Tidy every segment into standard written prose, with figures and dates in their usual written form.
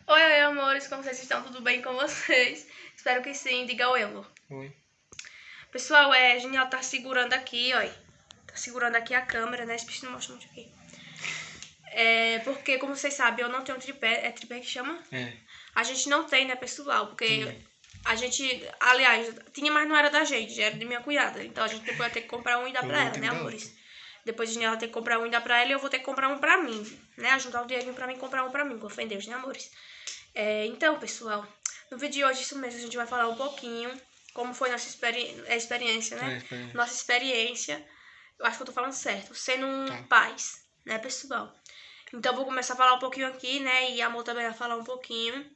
Oi, oi, amores, como vocês estão? Tudo bem com vocês? Espero que sim, diga oi, amor. Oi. Pessoal, a Genial tá segurando aqui, ó. Tá segurando aqui a câmera, né? Esse bicho não mostra muito aqui. Porque, como vocês sabem, eu não tenho tripé. É tripé que chama? É. A gente não tem, né, pessoal? Porque Tinha. a gente, aliás, tinha, mas não era da gente, já era de minha cunhada. Então a gente depois vai ter que comprar um e dar Eu pra vou ela, ter né, que dar amores? outro. Depois a Genial vai ter que comprar um e dar pra ela e eu vou ter que comprar um pra mim, né? Juntar o dinheirinho pra mim e comprar um pra mim, com fé em Deus, né, amores? Então, pessoal, no vídeo de hoje, isso mesmo, a gente vai falar um pouquinho como foi nossa experiência, né? Experiência. Nossa experiência, eu acho que eu tô falando certo, sendo Tá. pais, né, pessoal? Então, eu vou começar a falar um pouquinho aqui, né? E a Amor também vai falar um pouquinho.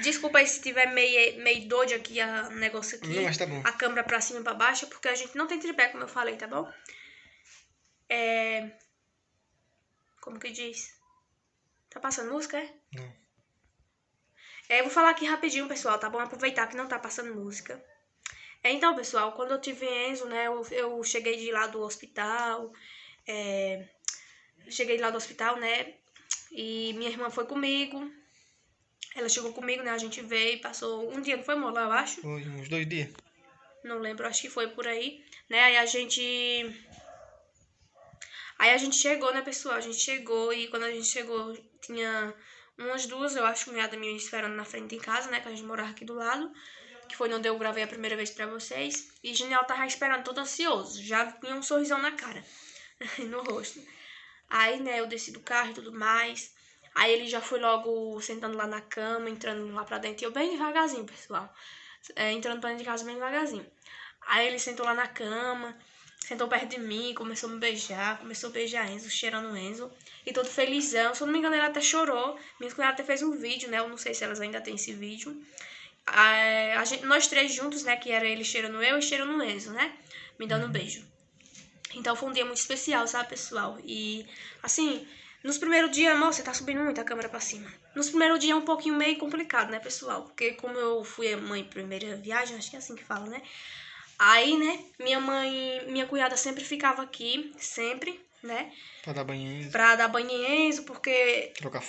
Desculpa aí se tiver meio doido aqui o negócio aqui. Não, mas tá bom. A câmera pra cima e pra baixo, porque a gente não tem tripé, como eu falei, tá bom? Como que diz? Tá passando música, é? Não. Eu vou falar aqui rapidinho, pessoal, tá bom? Aproveitar que não tá passando música. Então, pessoal, quando eu tive Enzo, né, eu cheguei de lá do hospital, né, e minha irmã foi comigo, ela chegou comigo, né, a gente veio, passou um dia, não foi, amor, lá, eu acho? Foi uns 2 dias. Não lembro, acho que foi por aí, né, aí a gente chegou, né, pessoal, a gente chegou e quando a gente chegou tinha umas duas, eu acho, cunhada minha esperando na frente em casa, né, que a gente morava aqui do lado, que foi onde eu gravei a primeira vez pra vocês. E Genial tava esperando todo ansioso, já tinha um sorrisão na cara, no rosto. Aí, né, eu desci do carro e tudo mais. Aí ele já foi logo sentando lá na cama, entrando lá pra dentro. E eu bem devagarzinho, pessoal. Entrando pra dentro de casa bem devagarzinho. Aí ele sentou lá na cama, sentou perto de mim, começou a me beijar, começou a beijar Enzo, cheirando Enzo. E todo felizão. Se eu não me engano, ele até chorou. Minha cunhada até fez um vídeo, né? Eu não sei se elas ainda têm esse vídeo. Nós três juntos, né? Que era ele cheirando eu e cheirando Enzo, né? Me dando um beijo. Então foi um dia muito especial, sabe, pessoal? E, assim, nos primeiros dias, amor, você tá subindo muito a câmera pra cima. Nos primeiros dias é um pouquinho meio complicado, né, pessoal? Porque como eu fui a mãe primeira viagem, acho que é assim que fala, né? Aí, né, minha cunhada sempre ficava aqui, sempre, né? Pra dar banho. Pra dar banho em Enzo, porque Trocar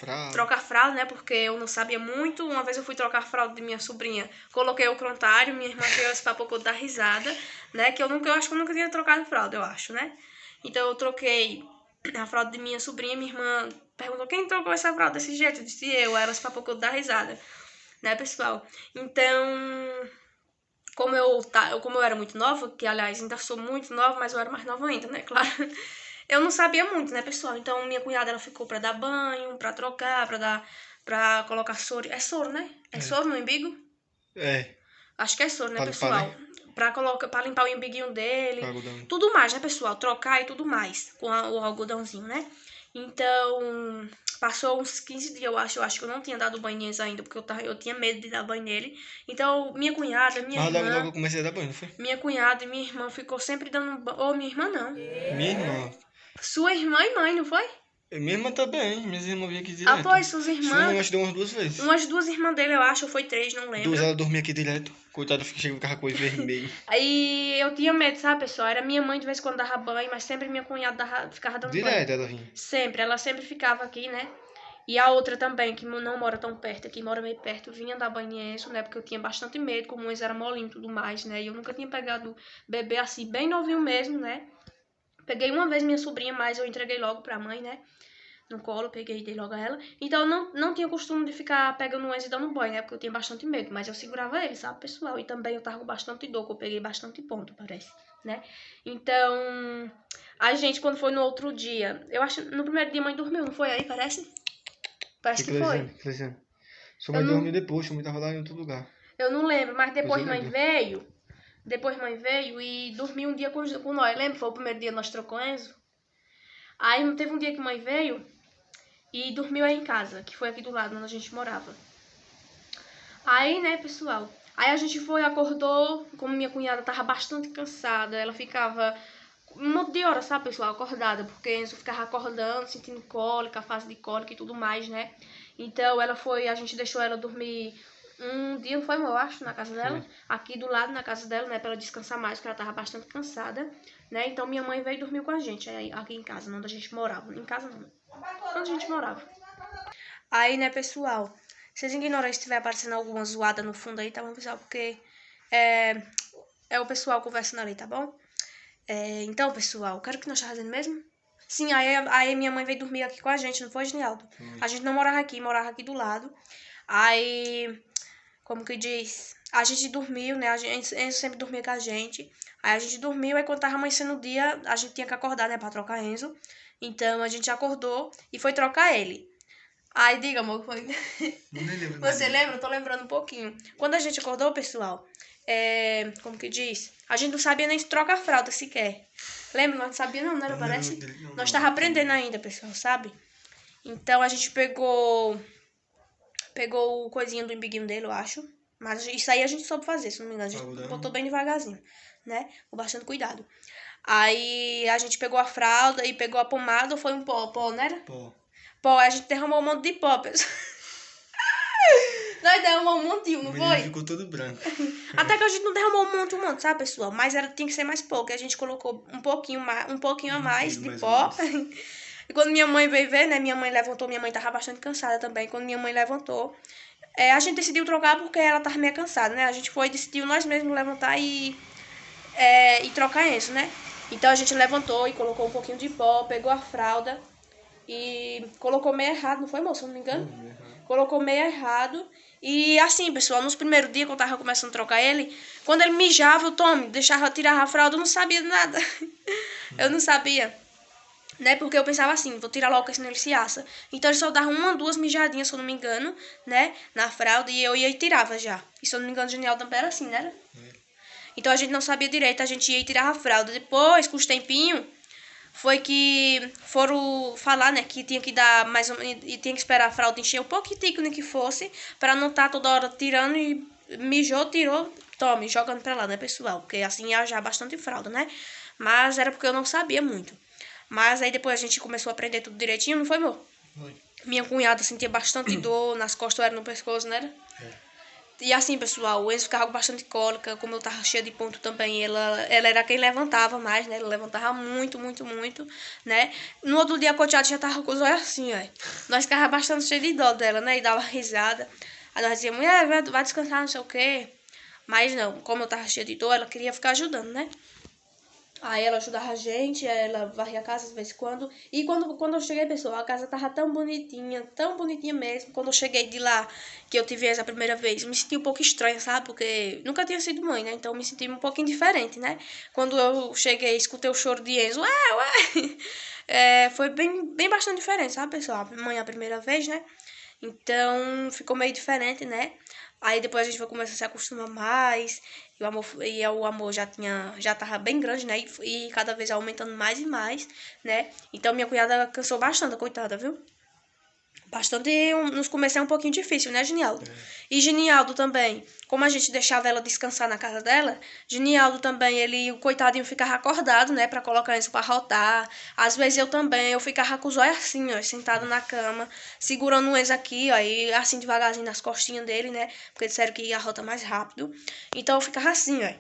fralda. né? Porque eu não sabia muito. Uma vez eu fui trocar a fralda de minha sobrinha, coloquei o prontário, minha irmã veio esse papo da risada, né? Que eu acho que eu nunca tinha trocado fralda, eu acho, né? Então eu troquei a fralda de minha sobrinha, minha irmã perguntou quem trocou essa fralda desse jeito? Eu disse eu, ela se papo da risada, né, pessoal? Então, como eu era muito nova, que aliás ainda sou muito nova, mas eu era mais nova ainda, né, claro. Eu não sabia muito, né, pessoal? Então minha cunhada ela ficou pra dar banho, pra trocar, pra colocar soro. É soro, né? É soro no umbigo? É. Acho que é soro, né, Pra limpar, pessoal? né? Pra limpar o umbiguinho dele. Com algodão. Tudo mais, né, pessoal? Trocar e tudo mais com o algodãozinho, né? Então, passou uns 15 dias, eu acho que eu não tinha dado banho nele ainda, porque eu tinha medo de dar banho nele. Então, minha cunhada, minha Mas logo irmã, eu comecei a dar banho, não foi? minha cunhada e minha irmã ficou sempre dando banho. Ou minha irmã não. Minha irmã. Sua irmã e mãe, não foi? Minha irmã também. Minhas irmãs vinham aqui Ah, direto. pois, suas Sua irmã irmãs. acho que deu umas 2 vezes. Umas duas irmãs dele, eu acho, ou foi três, não lembro. 2 ela dormia aqui direto. Coitada, chegava com a coisa vermelha. Aí eu tinha medo, sabe, pessoal? Era minha mãe de vez em quando dava banho, mas sempre minha cunhada ficava dando Direto banho. ela vinha. Sempre, ela sempre ficava aqui, né? E a outra também, que não mora tão perto, aqui mora meio perto, vinha dar banho em Enzo, né? Porque eu tinha bastante medo, como o Enzo era molinho e tudo mais, né? E eu nunca tinha pegado bebê assim, bem novinho mesmo, né? Peguei uma vez minha sobrinha, mas eu entreguei logo pra mãe, né? No colo, peguei e dei logo a ela. Então eu não tinha costume de ficar pegando o Enzo e dando banho, né? Porque eu tinha bastante medo, mas eu segurava ele, sabe, pessoal? E também eu tava com bastante dor, que eu peguei bastante ponto, parece, né? Então, a gente, quando foi no outro dia, eu acho, no primeiro dia a mãe dormiu, não foi aí, parece? Parece que foi. Crescendo. Sua Eu mãe não, dormiu depois, sua mãe tava lá em outro lugar. eu não lembro, mas Pois depois eu mãe lembro. veio. Depois mãe veio e dormiu um dia com nós. Lembra? Foi o primeiro dia que nós trocamos Enzo. Aí teve um dia que mãe veio e dormiu aí em casa, que foi aqui do lado, onde a gente morava. Aí, né, pessoal, aí a gente foi, acordou, como minha cunhada tava bastante cansada, ela ficava um monte de hora, sabe, pessoal, acordada, porque Enzo ficava acordando, sentindo cólica, fase de cólica e tudo mais, né. Então a gente deixou ela dormir um dia, não foi, eu acho, na casa dela, aqui do lado, na casa dela, né, pra ela descansar mais, porque ela tava bastante cansada, né. Então minha mãe veio dormir com a gente, aqui em casa, onde a gente morava, em casa não, onde a gente morava. Aí, né, pessoal, vocês ignoram se estiver aparecendo alguma zoada no fundo aí, tá bom, pessoal? Porque é o pessoal conversando ali, tá bom? Então, pessoal, quero que nós estamos fazendo mesmo? Sim, aí minha mãe veio dormir aqui com a gente, não foi, Genialdo? A gente não morava aqui do lado. Aí, como que diz? A gente dormiu, né? Enzo sempre dormia com a gente. Aí a gente dormiu, aí quando tava amanhecendo o dia, a gente tinha que acordar, né, pra trocar Enzo. Então a gente acordou e foi trocar ele. Aí, diga, amor, foi. Nem lembro Você mais. lembra? Eu tô lembrando um pouquinho. Quando a gente acordou, pessoal, como que diz? A gente não sabia nem se trocar fralda sequer. Lembra? Nós não sabia não, né? Não Parece? lembro dele, não. Nós tava aprendendo ainda, pessoal, sabe? Então a gente pegou o coisinho do embiguinho dele, eu acho. Mas isso aí a gente soube fazer, se não me engano. A gente Algodão. botou bem devagarzinho, né? Com bastante cuidado. Aí a gente pegou a fralda e pegou a pomada, ou foi um pó, né? Pó, a gente derramou um monte de pó, pessoal. Nós derramamos um montinho, não O foi? menino ficou todo branco. Até que a gente não derramou um monte, sabe, pessoal? Mas tinha que ser mais pouco. E a gente colocou um pouquinho a mais de Mais pó. ou menos. E quando minha mãe veio ver, né? Minha mãe levantou. Minha mãe tava bastante cansada também. Quando minha mãe levantou, a gente decidiu trocar porque ela tava meio cansada, né? A gente decidiu nós mesmos levantar e trocar isso, né? Então a gente levantou e colocou um pouquinho de pó, pegou a fralda e colocou meio errado, não foi, moço? Se não me engano. Colocou meio errado. E assim, pessoal, nos primeiros dias que eu tava começando a trocar ele, quando ele mijava, tirava a fralda, eu não sabia de nada. Eu não sabia, né? Porque eu pensava assim, vou tirar logo, senão ele se assa. Então ele só dava uma, duas mijadinhas, se eu não me engano, né? Na fralda, e eu ia e tirava já. E se eu não me engano, o Genial também era assim, né? Então a gente não sabia direito, a gente ia e tirava a fralda. Depois, com os tempinhos, foi que foram falar, né, que tinha que dar mais ou menos, e tinha que esperar a fralda encher um pouquinho que fosse, para não estar toda hora tirando e mijou, tirou, tome, jogando pra lá, né, pessoal? Porque assim ia já bastante fralda, né? Mas era porque eu não sabia muito. Mas aí depois a gente começou a aprender tudo direitinho, não foi, amor? Foi. Minha cunhada sentia bastante dor nas costas, era no pescoço, né? E assim, pessoal, o Enzo ficava com bastante cólica, como eu tava cheia de ponto também, ela era quem levantava mais, né? Ela levantava muito, muito, muito, né? No outro dia a Cotiada já tava com os olhos assim, ó. Nós ficava bastante cheio de dó dela, né? E dava risada. Aí nós dizíamos, vai descansar, não sei o quê. Mas não, como eu tava cheia de dor, ela queria ficar ajudando, né? Aí ela ajudava a gente, ela varria a casa de vez em quando. E quando eu cheguei, pessoal, a casa tava tão bonitinha mesmo. Quando eu cheguei de lá, que eu tive essa primeira vez, me senti um pouco estranha, sabe? Porque nunca tinha sido mãe, né? Então me senti um pouquinho diferente, né? Quando eu cheguei, escutei o choro de Enzo, ué. Foi bem bastante diferente, sabe, pessoal? Mãe a primeira vez, né? Então ficou meio diferente, né? Aí depois a gente foi começar a se acostumar mais. E o amor já tava bem grande, né? E cada vez aumentando mais e mais, né? Então minha cunhada cansou bastante, coitada, viu? Bastante, nos começos é um pouquinho difícil, né, Genialdo? E Genialdo também, como a gente deixava ela descansar na casa dela, Genialdo também, o coitadinho ficava acordado, né, pra colocar isso pra rotar. Às vezes eu também, eu ficava com os olhos assim, ó, sentado na cama, segurando o Enzo aqui, ó, e assim devagarzinho nas costinhas dele, né, porque disseram que ia rota mais rápido. Então eu ficava assim, ó,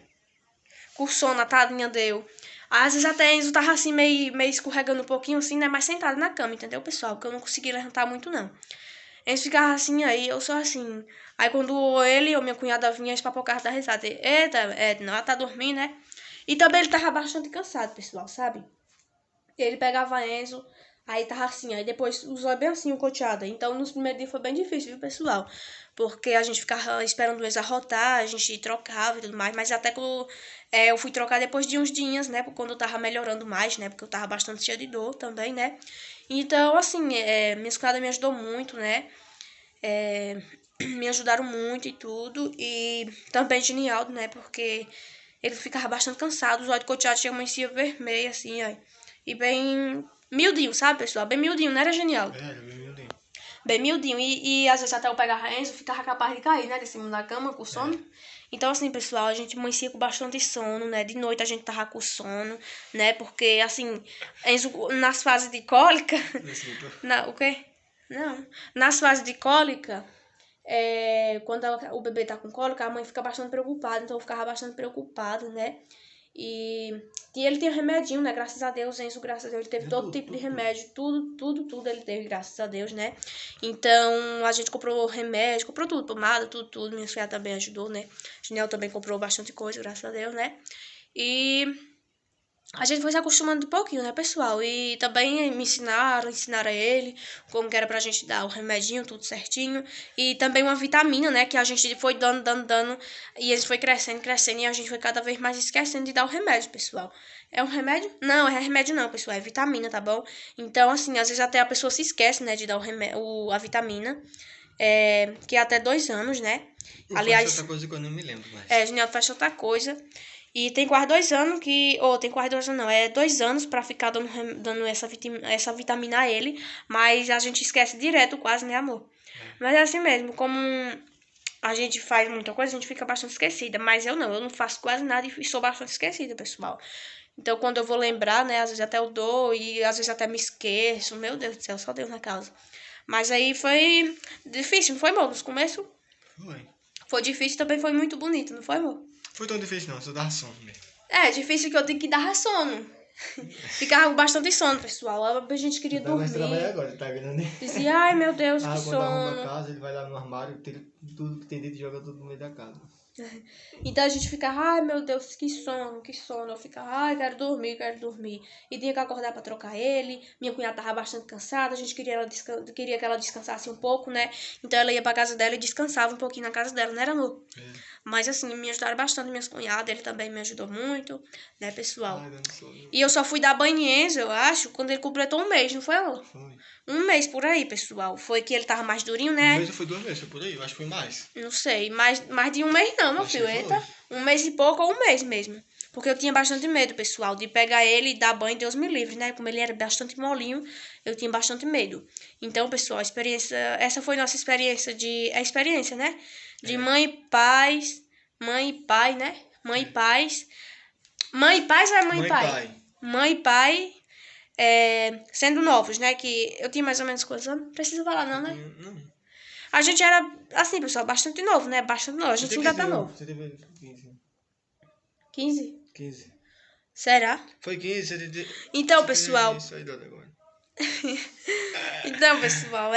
com sono, a tadinha deu. Às vezes até Enzo tava assim, meio escorregando um pouquinho assim, né? Mas sentado na cama, entendeu, pessoal? Porque eu não conseguia levantar muito, não. Enzo ficava assim, aí eu só assim. Aí quando ele ou minha cunhada vinha, eles papocavam da risada. Eita, não, ela tá dormindo, né? E também ele tava bastante cansado, pessoal, sabe? Ele pegava Enzo, aí tava assim, aí depois usou bem assim o coteado. Então nos primeiros dias foi bem difícil, viu, pessoal? Porque a gente ficava esperando o Enzo arrotar, a gente trocava e tudo mais, mas até que eu fui trocar depois de uns dias, né? Quando eu tava melhorando mais, né? Porque eu tava bastante cheia de dor também, né? Então, assim, minha cunhada me ajudou muito, né? Me ajudaram muito e tudo. E também Genialdo, né? Porque ele ficava bastante cansado, os olhos de coteado tinha amanhecia vermelho, assim, ó. E bem miudinho, sabe, pessoal? Bem miudinho, não era Genialdo? Era bem miudinho. Bem miudinho. E às vezes até eu pegava Enzo, ficava capaz de cair, né? De cima da cama com sono. Então, assim, pessoal, a gente amanhecia com bastante sono, né? De noite a gente tava com sono, né? Porque, assim, Enzo, nas fases de cólica... O quê? Não. Nas fases de cólica, quando o bebê tá com cólica, a mãe fica bastante preocupada. Então, eu ficava bastante preocupada, né? E ele tem remedinho, né? Graças a Deus, Enzo, graças a Deus, ele teve todo tipo de remédio. Tudo ele teve, graças a Deus, né? Então, a gente comprou remédio, comprou tudo, pomada, tudo. Minha filha também ajudou, né? Janel também comprou bastante coisa, graças a Deus, né? E a gente foi se acostumando de pouquinho, né, pessoal? E também me ensinaram a ele como que era pra gente dar o remedinho, tudo certinho. E também uma vitamina, né, que a gente foi dando. E eles foi crescendo. E a gente foi cada vez mais esquecendo de dar o remédio, pessoal. É um remédio? Não, é remédio não, pessoal. É vitamina, tá bom? Então, assim, às vezes até a pessoa se esquece, né, de dar a vitamina. Que é até 2 anos, né? Aliás, outra coisa que eu não me lembro mais. Juniel faz outra coisa. E tem quase 2 anos que. Ou tem quase 2 anos, não. É 2 anos pra ficar dando essa vitamina a ele. Mas a gente esquece direto, quase, né, amor? Mas é assim mesmo. Como a gente faz muita coisa, a gente fica bastante esquecida. Mas eu não faço quase nada e sou bastante esquecida, pessoal. Então, quando eu vou lembrar, né, às vezes até eu dou e às vezes até me esqueço. Meu Deus do céu, só Deus na causa. Mas aí foi difícil, não foi, amor? No começo? Foi difícil, também foi muito bonito, não foi, amor? Foi tão difícil não, só dava sono mesmo. Difícil que eu tenho que dar sono. Ficava com bastante sono, pessoal. A gente queria dormir. Vai trabalhar agora, tá vendo? Dizia, ai meu Deus, que quando arruma a sono. casa, ele vai lá no armário, tira tudo que tem dentro e joga tudo no meio da casa. Então a gente ficava, ai meu Deus, que sono. Eu ficava, ai, quero dormir. E tinha que acordar pra trocar ele. Minha cunhada tava bastante cansada, a gente queria que ela descansasse um pouco, né? Então ela ia pra casa dela e descansava um pouquinho na casa dela, não era, amor? Mas assim, me ajudaram bastante minhas cunhadas, ele também me ajudou muito, né, pessoal? E eu só fui dar banho em Enzo, eu acho, quando ele completou 1 mês, não foi, amor? Foi. 1 mês por aí, pessoal. Foi que ele tava mais durinho, né? 1 mês ou foi 2 meses, foi por aí, eu acho que foi mais. Não sei, mais de 1 mês não, meu filho. Eita, 1 mês e pouco ou 1 mês mesmo. Porque eu tinha bastante medo, pessoal, de pegar ele e dar banho, Deus me livre, né? Como ele era bastante molinho, eu tinha bastante medo. Então, pessoal, essa foi nossa experiência experiência, né? De mãe e pai, né? Mãe e pais. Mãe e pais ou é mãe e pai? Mãe e pai, sendo novos, né? Que eu tinha mais ou menos quantos anos? Não precisa falar não, né? Não. A gente era, assim, pessoal, bastante novo, né? Bastante novo. A gente ainda tá novo. Você teve 15. 15? 15. Será? Foi 15, você teve... Então, pessoal... Isso aí, agora. Então, pessoal,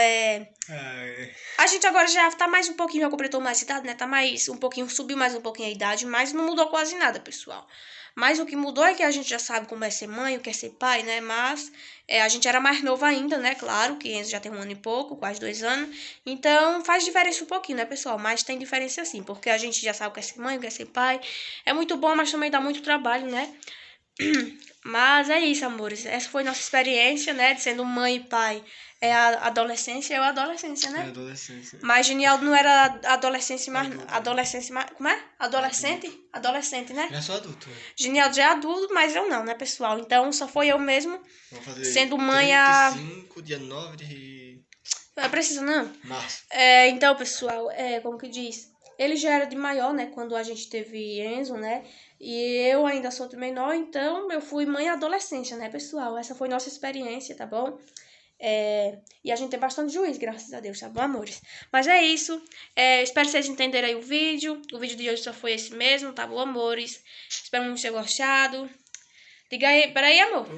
a gente agora já tá mais um pouquinho, já completou mais idade, né? Tá mais um pouquinho, subiu mais um pouquinho a idade, mas não mudou quase nada, pessoal. Mas o que mudou é que a gente já sabe como é ser mãe, o que é ser pai, né? Mas a gente era mais novo ainda, né? Claro, que Enzo já tem 1 ano e pouco, quase 2 anos. Então, faz diferença um pouquinho, né, pessoal? Mas tem diferença sim, porque a gente já sabe o que é ser mãe, o que é ser pai. É muito bom, mas também dá muito trabalho, né? Mas é isso, amores. Essa foi nossa experiência, né? De sendo mãe e pai. É a adolescência, eu a adolescência, né? Adolescência. Mas Genialdo não era adolescência mais... Adolescência mais... Como é? Adolescente? Adolescente, né? Já sou adulto. Genialdo já é adulto, mas eu não, né, pessoal? Então, só foi eu mesmo sendo mãe 35, dia 9 de... Não precisa, não. Março. Então, pessoal, como que diz? Ele já era de maior, né? Quando a gente teve Enzo, né? E eu ainda sou de menor, então eu fui mãe adolescência, né, pessoal? Essa foi nossa experiência, tá bom? E a gente tem bastante juízo, graças a Deus, tá bom, amores? Mas é isso. Espero que vocês entenderem aí o vídeo. O vídeo de hoje só foi esse mesmo, tá bom, amores? Espero muito ter gostado. Diga aí, peraí, amor.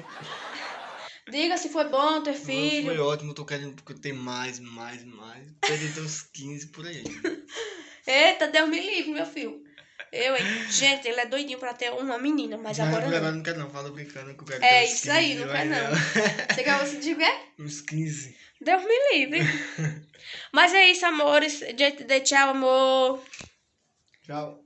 Diga se foi bom ter filho. Foi ótimo, tô querendo ter mais. Perder uns 15 por aí. Eita, Deus me livre, meu filho. Gente, ele é doidinho pra ter uma menina, mas agora não. Agora não quero não, fala brincando que eu quero ter uns 15. Isso aí, não quer não. Você quer você diga? Uns 15. Deus me livre. Mas é isso, amores. De tchau, amor. Tchau.